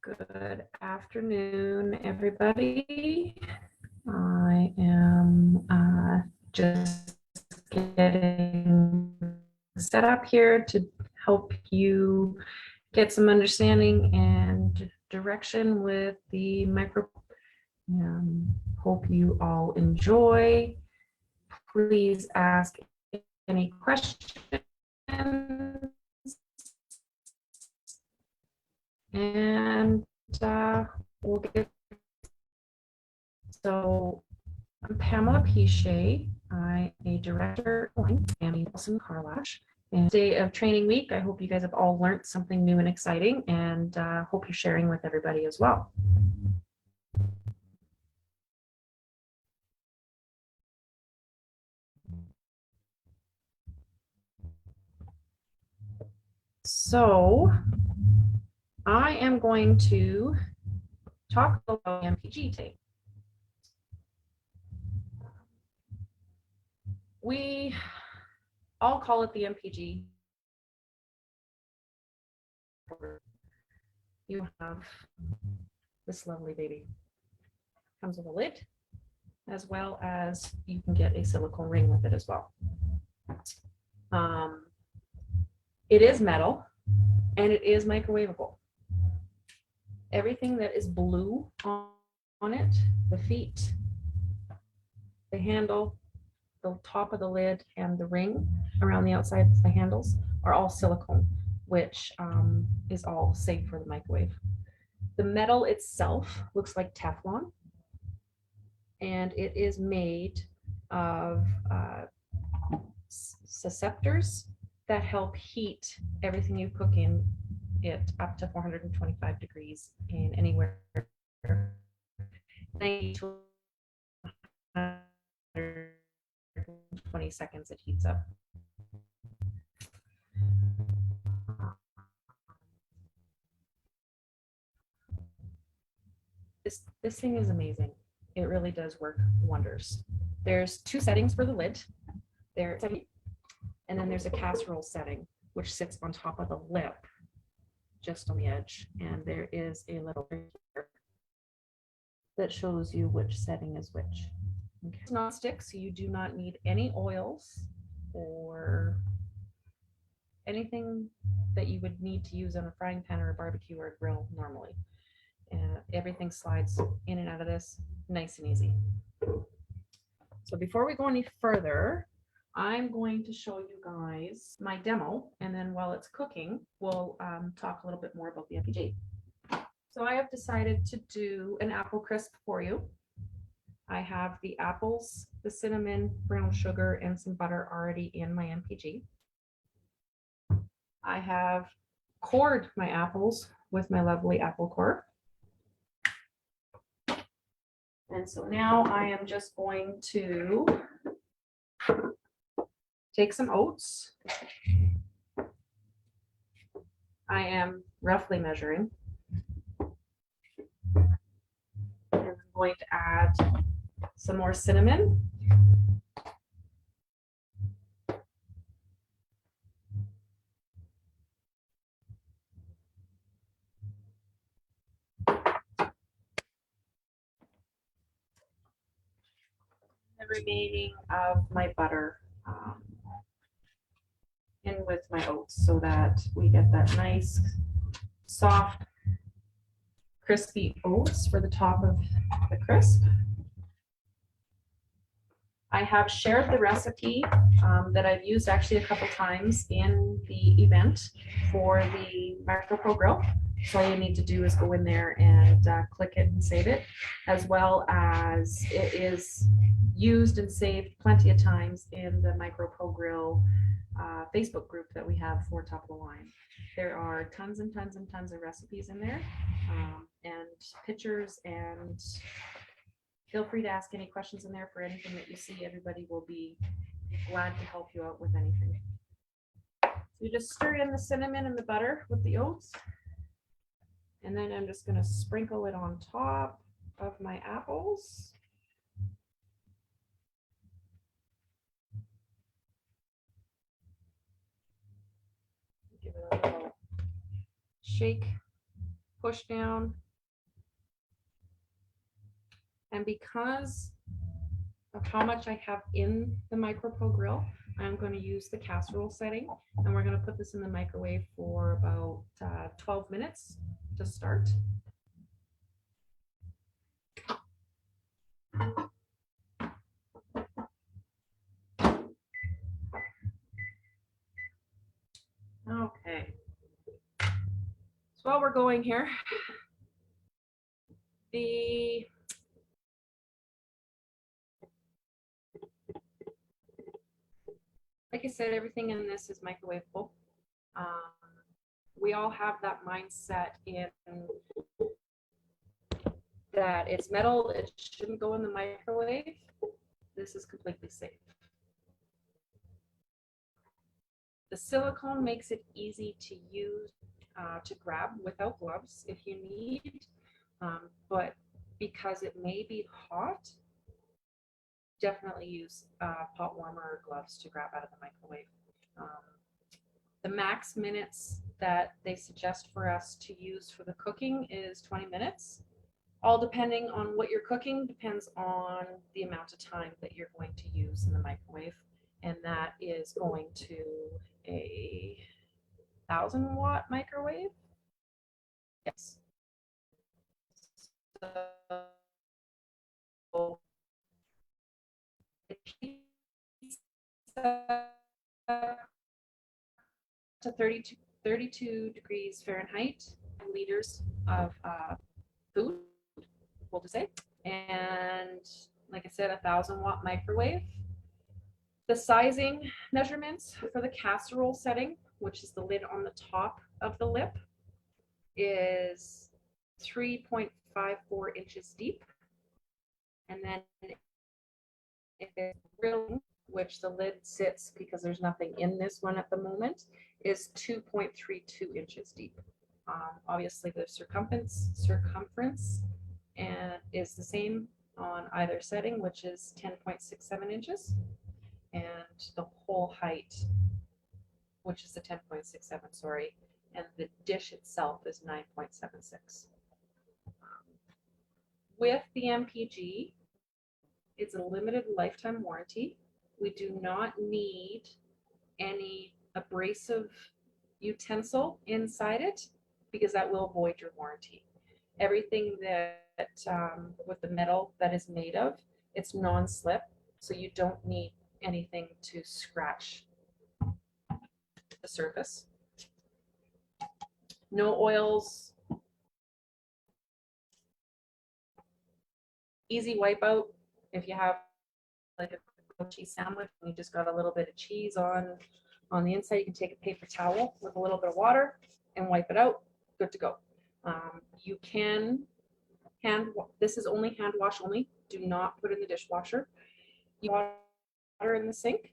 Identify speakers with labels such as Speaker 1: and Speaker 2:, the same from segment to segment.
Speaker 1: Good afternoon, everybody. I am just getting set up here to help you get some understanding and direction with the micro. Hope you all enjoy. Please ask any questions. And we'll get. So I'm Pamela Pichet. I'm a director and Nelson Carlash. And day of training week, I hope you guys have all learned something new and exciting, and hope you're sharing with everybody as well. So I am going to talk about MPG today. We all call it the MPG. You have this lovely baby. Comes with a lid, as well as you can get a silicone ring with it as well. It is metal and it is microwavable. Everything that is blue on it, the feet, the handle, the top of the lid, and the ring around the outside of the handles are all silicone, which is all safe for the microwave. The metal itself looks like Teflon, and it is made of susceptors that help heat everything you cook in it up to 425 degrees in anywhere 90 to 120 seconds it heats up. This thing is amazing. It really does work wonders. There's two settings for the lid. And then there's a casserole setting, which sits on top of the lip, just on the edge. And there is a little here that shows you which setting is which. Okay. It's non-stick, so you do not need any oils or anything that you would need to use on a frying pan or a barbecue or a grill normally. And everything slides in and out of this nice and easy. So before we go any further, I'm going to show you guys my demo, and then while it's cooking, we'll talk a little bit more about the MPG. So I have decided to do an apple crisp for you. I have the apples, the cinnamon, brown sugar, and some butter already in my MPG. I have cored my apples with my lovely apple core. And so now I am just going to take some oats. I am roughly measuring. And I'm going to add some more cinnamon. The remaining of my butter in with my oats so that we get that nice, soft, crispy oats for the top of the crisp. I have shared the recipe that I've used actually a couple times in the event for the MicroPro Grill. So all you need to do is go in there and click it and save it, as well as it is used and saved plenty of times in the MicroPro Grill Facebook group that we have for Top of the Line. There are tons and tons and tons of recipes in there and pictures, and feel free to ask any questions in there for anything that you see. Everybody will be glad to help you out with anything. So you just stir in the cinnamon and the butter with the oats. And then I'm just going to sprinkle it on top of my apples. Give it a little shake push down. And because of how much I have in the MicroPro Grill, I'm going to use the casserole setting, and we're going to put this in the microwave for about 12 minutes to start. Okay. So while we're going here, like I said, everything in this is microwavable. We all have that mindset in that it's metal, it shouldn't go in the microwave. This is completely safe. The silicone makes it easy to use, to grab without gloves if you need, but because it may be hot, definitely use pot warmer or gloves to grab out of the microwave. The max minutes that they suggest for us to use for the cooking is 20 minutes. All depending on what you're cooking depends on the amount of time that you're going to use in the microwave. And that is going to a 1,000-watt microwave. Yes. So it heats to 32 degrees Fahrenheit, liters of food, we'll just say. And like I said, a 1,000-watt microwave. The sizing measurements for the casserole setting, which is the lid on the top of the lip, is 3.54 inches deep. And then if it's grilling, which the lid sits because there's nothing in this one at the moment, is 2.32 inches deep. Obviously the circumference and is the same on either setting, which is 10.67 inches, and the whole height, which is the 10.67, sorry, and the dish itself is 9.76. With the MPG, it's a limited lifetime warranty. We do not need any abrasive utensil inside it because that will void your warranty. Everything that with the metal that is made of, it's non-slip, so you don't need anything to scratch the surface. No oils. Easy wipeout. If you have like a grilled cheese sandwich and you just got a little bit of cheese on the inside, you can take a paper towel with a little bit of water and wipe it out. Good to go. You can this is only hand wash only. Do not put in the dishwasher. You water in the sink.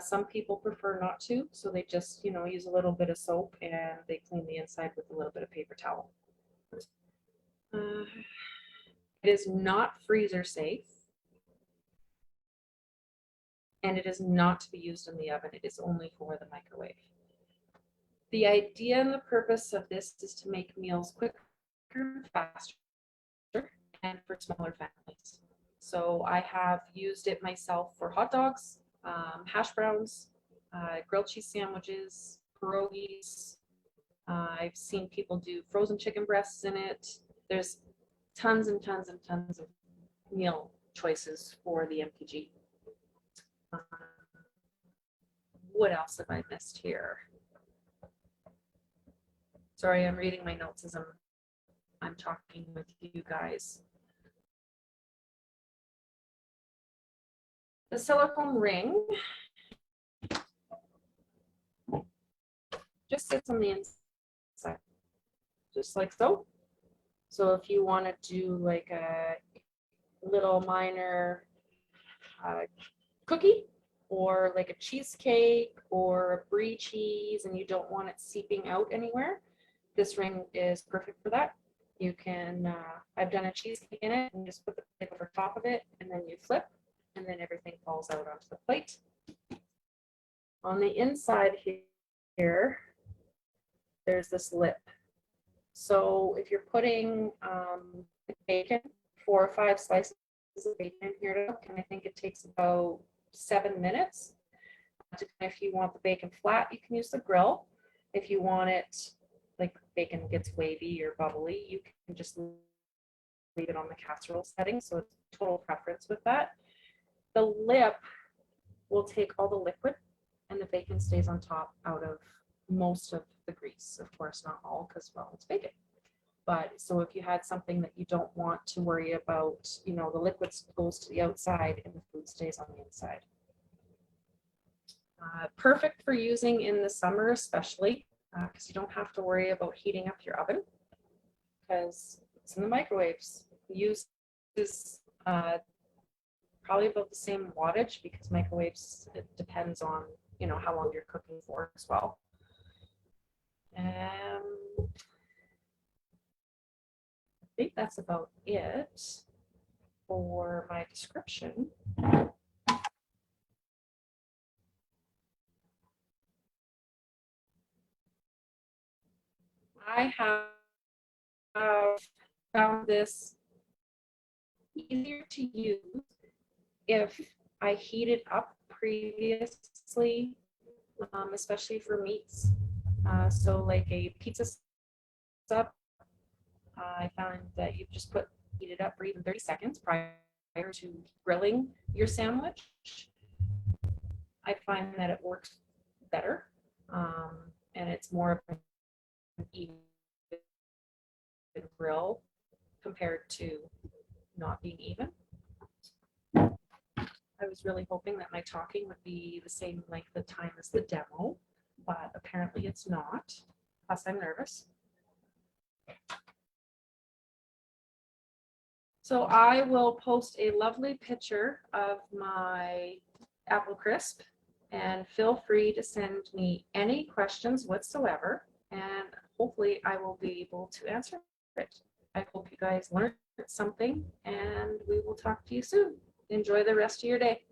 Speaker 1: Some people prefer not to, so they just, use a little bit of soap and they clean the inside with a little bit of paper towel. It is not freezer safe, and it is not to be used in the oven. It is only for the microwave. The idea and the purpose of this is to make meals quicker and faster and for smaller families. So I have used it myself for hot dogs, hash browns, grilled cheese sandwiches, pierogies. I've seen people do frozen chicken breasts in it. There's tons and tons and tons of meal choices for the MPG. What else have I missed here? Sorry, I'm reading my notes as I'm talking with you guys. The silicone ring just sits on the inside, just like so. So if you want to do like a little minor cookie or like a cheesecake or a brie cheese and you don't want it seeping out anywhere, this ring is perfect for that. You can, I've done a cheesecake in it and just put the plate over top of it and then you flip and then everything falls out onto the plate. On the inside here, there's this lip. So if you're putting bacon, 4 or 5 slices of bacon here to cook, and I think it takes about 7 minutes. If you want the bacon flat, you can use the grill. If you want it like bacon gets wavy or bubbly, you can just leave it on the casserole setting. So it's total preference with that. The lip will take all the liquid and the bacon stays on top out of most of the grease. Of course, not all because, well, it's bacon. But so if you had something that you don't want to worry about, you know, the liquid goes to the outside and the food stays on the inside. Perfect for using in the summer, especially because you don't have to worry about heating up your oven because it's in the microwaves. Use is probably about the same wattage because microwaves, it depends on, you know, how long you're cooking for as well. I think that's about it for my description. I have found this easier to use if I heat it up previously, especially for meats. So like a pizza sub, I found that you just heat it up for even 30 seconds prior to grilling your sandwich. I find that it works better, and it's more of an even grill compared to not being even. I was really hoping that my talking would be the same length of time as the demo, but apparently it's not. Plus, I'm nervous. So I will post a lovely picture of my apple crisp, and feel free to send me any questions whatsoever, and hopefully I will be able to answer it. I hope you guys learned something, and we will talk to you soon. Enjoy the rest of your day.